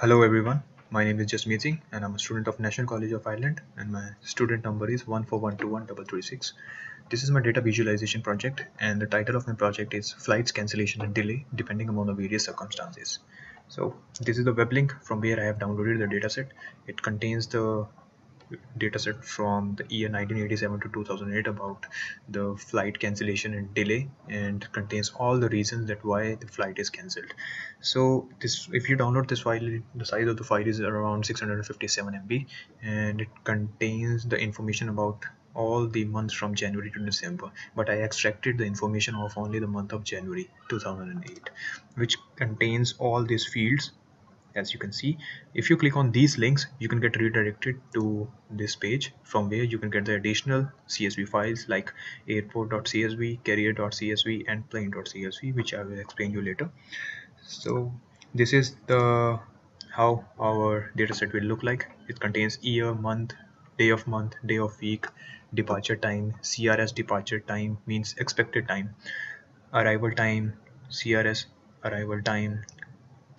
Hello everyone, my name is Jasmeet Singh and I'm a student of National College of Ireland and my student number is 1412136. This is my data visualization project and the title of my project is Flights Cancellation and Delay depending upon the various circumstances. So this is the web link from where I have downloaded the dataset. It contains the dataset from the year 1987 to 2008 about the flight cancellation and delay, and contains all the reasons that why the flight is cancelled. So this, if you download this file, the size of the file is around 657 MB, and it contains the information about all the months from January to December, but I extracted the information of only the month of January 2008, which contains all these fields. As you can see, if you click on these links, you can get redirected to this page from where you can get the additional CSV files like airport.csv, carrier.csv and plane.csv, which I will explain you later. So this is the how our dataset will look like. It contains year, month, day of week, departure time, CRS departure time means expected time, arrival time, CRS arrival time.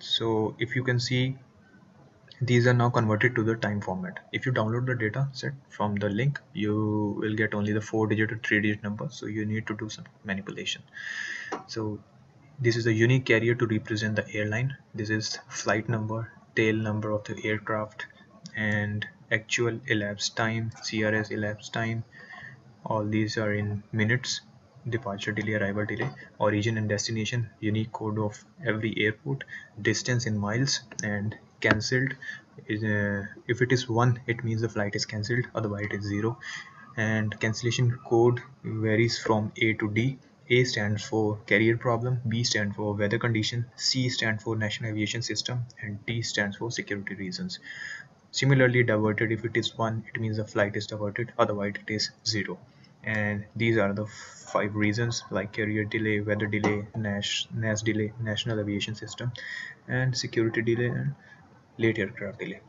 So if you can see, these are now converted to the time format. If you download the data set from the link, you will get only the 4-digit or 3-digit number, so you need to do some manipulation. So this is the unique carrier to represent the airline. This is flight number, tail number of the aircraft, and actual elapsed time, CRS elapsed time. All these are in minutes. Departure delay, arrival delay, origin and destination, unique code of every airport, distance in miles, and cancelled is if it is 1, it means the flight is cancelled, otherwise it is 0. And cancellation code varies from A to D. A stands for carrier problem, B stands for weather condition, C stands for national aviation system, and D stands for security reasons. Similarly, diverted, if it is 1, it means the flight is diverted, otherwise it is 0. And these are the 5 reasons, like carrier delay, weather delay, NAS delay, national aviation system, and security delay, and late aircraft delay.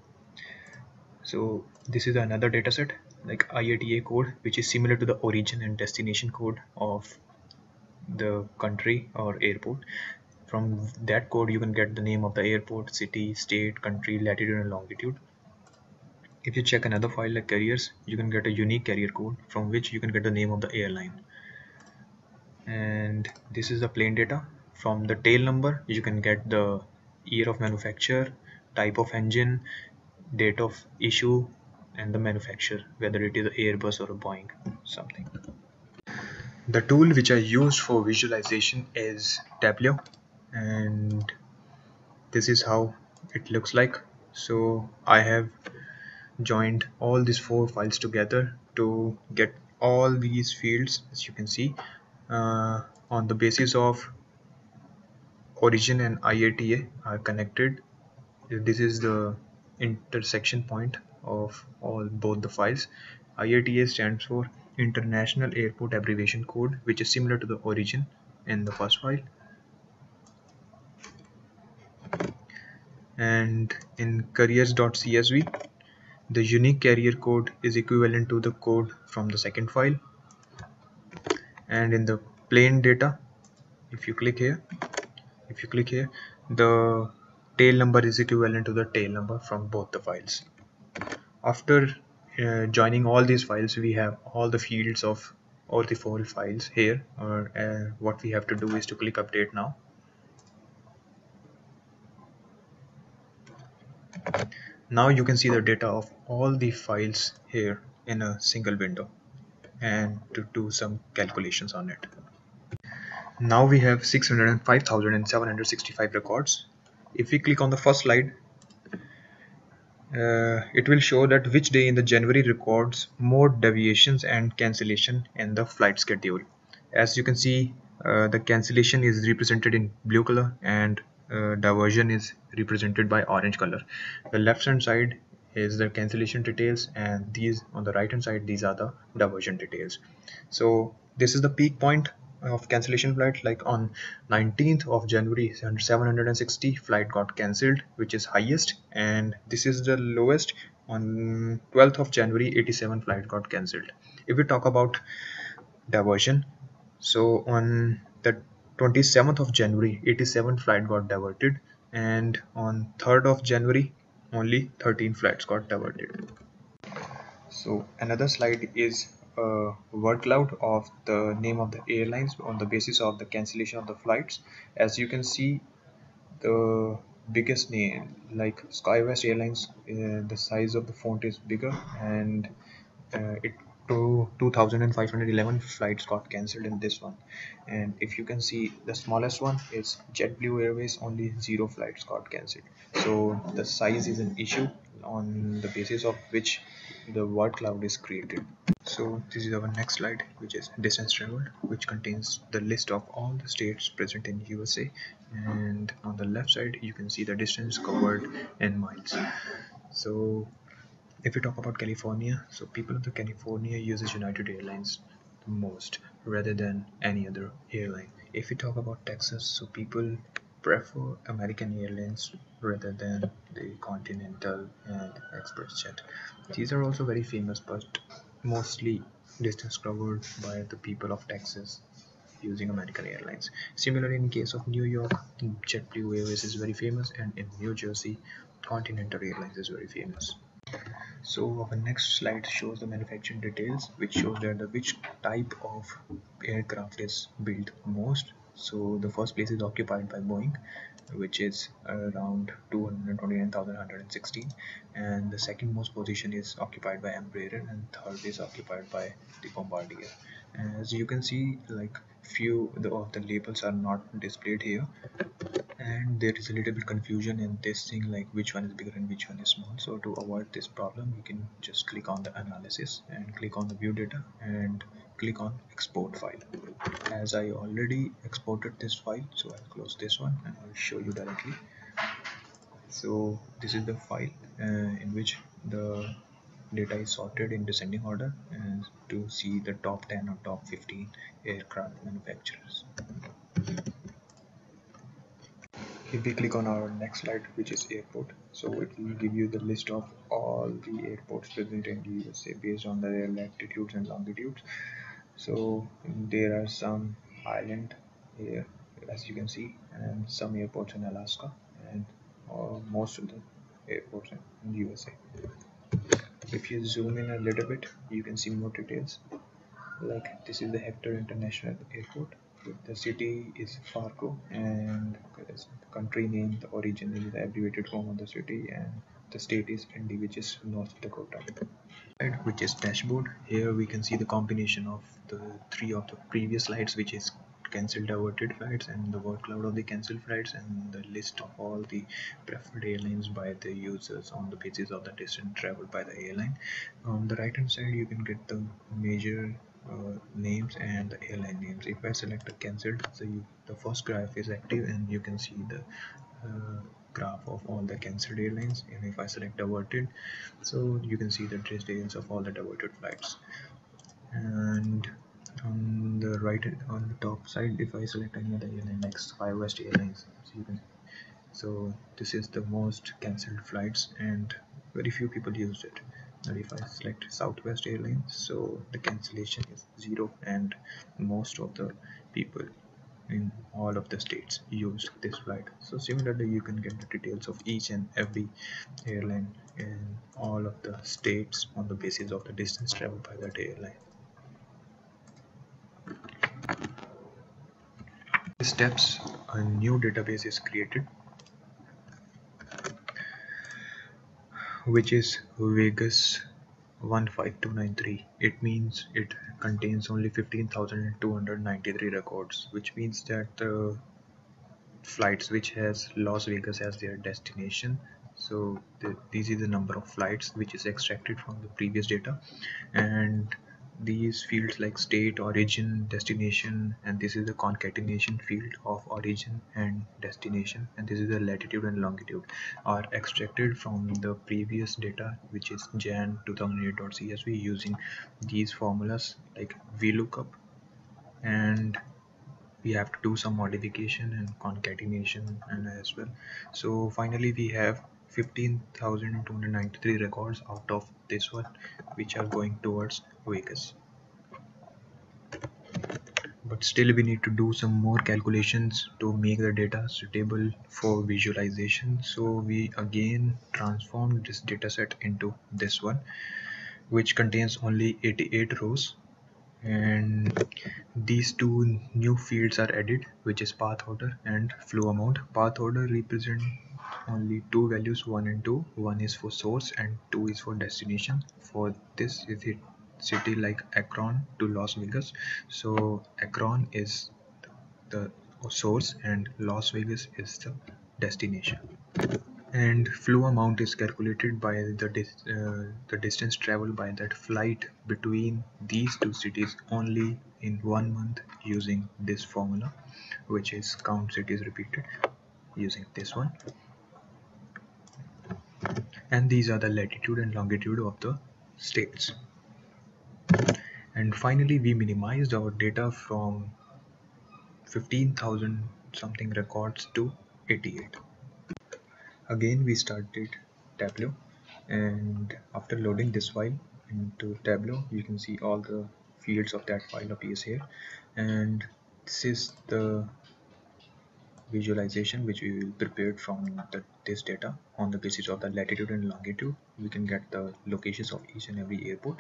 So this is another dataset like IATA code, which is similar to the origin and destination code of the country or airport. From that code you can get the name of the airport, city, state, country, latitude and longitude. If you check another file like carriers, you can get a unique carrier code from which you can get the name of the airline. And this is the plane data. From the tail number you can get the year of manufacture, type of engine, date of issue, and the manufacturer, whether it is Airbus or a Boeing something. The tool which I used for visualization is Tableau, and this is how it looks like. So I have joined all these 4 files together to get all these fields, as you can see, on the basis of origin and IATA are connected. This is the intersection point of both the files. IATA stands for International Airport Abbreviation Code, which is similar to the origin in the first file. And in carriers.csv, the unique carrier code is equivalent to the code from the second file. And in the plane data, if you click here, the tail number is equivalent to the tail number from both the files. After joining all these files, we have all the fields of all the 4 files here. What we have to do is to click update now. Now you can see the data of all the files here in a single window, and to do some calculations on it. Now we have 605,765 records. If we click on the first slide, it will show that which day in the January records more deviations and cancellation in the flight schedule. As you can see, the cancellation is represented in blue color and diversion is represented by orange color. The left hand side is the cancellation details, and these on the right hand side, these are the diversion details. So this is the peak point of cancellation flight, like on 19th of January 760 flight got cancelled, which is highest, and this is the lowest. On 12th of January 87 flight got cancelled. If we talk about diversion, so on the 27th of January 87 flight got diverted, and on 3rd of January only 13 flights got diverted. So another slide is a word cloud of the name of the airlines on the basis of the cancellation of the flights. As you can see, the biggest name like Skywest Airlines, the size of the font is bigger, and it to 2511 flights got cancelled in this one. And if you can see, the smallest one is JetBlue Airways, only 0 flights got cancelled. So the size is an issue on the basis of which the word cloud is created. So this is our next slide, which is distance traveled, which contains the list of all the states present in USA, and on the left side you can see the distance covered in miles. So if we talk about California, so people of the California uses United Airlines the most rather than any other airline. If we talk about Texas, so people prefer American Airlines rather than the Continental and ExpressJet. These are also very famous, but mostly distance covered by the people of Texas using American Airlines. Similarly, in case of New York, JetBlue Airways is very famous, and in New Jersey, Continental Airlines is very famous. So our next slide shows the manufacturing details, which shows that which type of aircraft is built most. So the first place is occupied by Boeing, which is around 229,116, and the second most position is occupied by Embraer, and third is occupied by the Bombardier. As you can see, like few of the labels are not displayed here, and there is a little bit confusion in this thing, like which one is bigger and which one is small. So to avoid this problem, you can just click on the analysis and click on the view data and click on export file. As I already exported this file, so I'll close this one and I'll show you directly. So this is the file in which the data is sorted in descending order, and to see the top 10 or top 15 aircraft manufacturers. If we click on our next slide, which is airport, so it will give you the list of all the airports present in the USA based on their latitudes and longitudes. So there are some island here, as you can see, and some airports in Alaska, and most of the airports in USA. If you zoom in a little bit, you can see more details. Like this is the Hector International Airport. The city is Fargo, and the country name, the origin is the abbreviated form of the city, and the state is Indy, which is North Dakota. Which is dashboard. Here we can see the combination of the three of the previous slides, which is cancelled diverted flights and the word cloud of the cancelled flights, and the list of all the preferred airlines by the users on the basis of the distance traveled by the airline. On the right hand side you can get the major names and the airline names. If I select the cancelled, so the first graph is active and you can see the graph of all the cancelled airlines, and if I select diverted, so you can see the details of all the diverted flights. And on the right, on the top side, if I select any other airline like Skywest Airlines, so you can, so this is the most cancelled flights and very few people used it. And if I select Southwest Airlines, so the cancellation is 0, and most of the people in all of the states used this flight. So similarly, you can get the details of each and every airline in all of the states on the basis of the distance traveled by that airline. Steps, a new database is created, which is Vegas 15293. It means it contains only 15,293 records, which means that the flights which has Las Vegas as their destination, so this is the number of flights which is extracted from the previous data, and these fields like state, origin, destination, and this is the concatenation field of origin and destination, and this is the latitude and longitude, are extracted from the previous data, which is jan 2008.csv, using these formulas like VLOOKUP, and we have to do some modification and concatenation and as well. So finally we have 15,293 records out of this one, which are going towards Vegas. but still we need to do some more calculations to make the data suitable for visualization. So we again transform this dataset into this one, which contains only 88 rows, and these two new fields are added, which is path order and flow amount. Path order represent only two values, 1 and 2. One is for source and 2 is for destination. For this is it city like Akron to Las Vegas, so Akron is the source and Las Vegas is the destination. And flow amount is calculated by the distance traveled by that flight between these two cities only in 1 month using this formula, which is count cities repeated using this one. And these are the latitude and longitude of the states. And finally, we minimized our data from 15,000 something records to 88. Again, we started Tableau, and after loading this file into Tableau, you can see all the fields of that file appears here. And this is the visualization which we will prepared from this data. On the basis of the latitude and longitude, we can get the locations of each and every airport,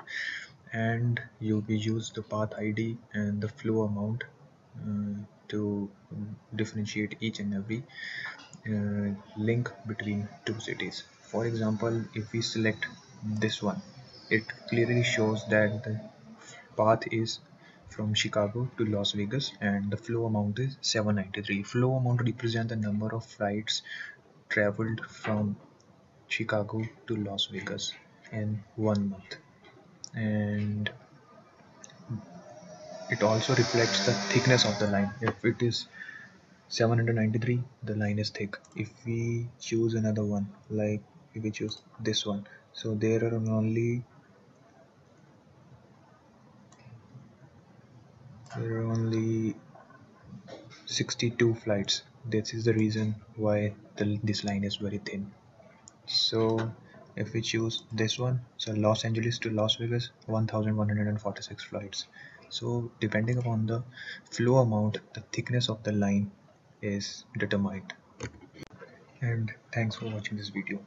and we use the path ID and the flow amount to differentiate each and every link between two cities. For example, if we select this one, it clearly shows that the path is from Chicago to Las Vegas and the flow amount is 793. Flow amount represents the number of flights traveled from Chicago to Las Vegas in 1 month. And it also reflects the thickness of the line. If it is 793, the line is thick. If we choose another one, like if we choose this one, so there are only 62 flights. This is the reason why this line is very thin. So if we choose this one, so Los Angeles to Las Vegas, 1146 flights. So depending upon the flow amount, the thickness of the line is determined. And thanks for watching this video.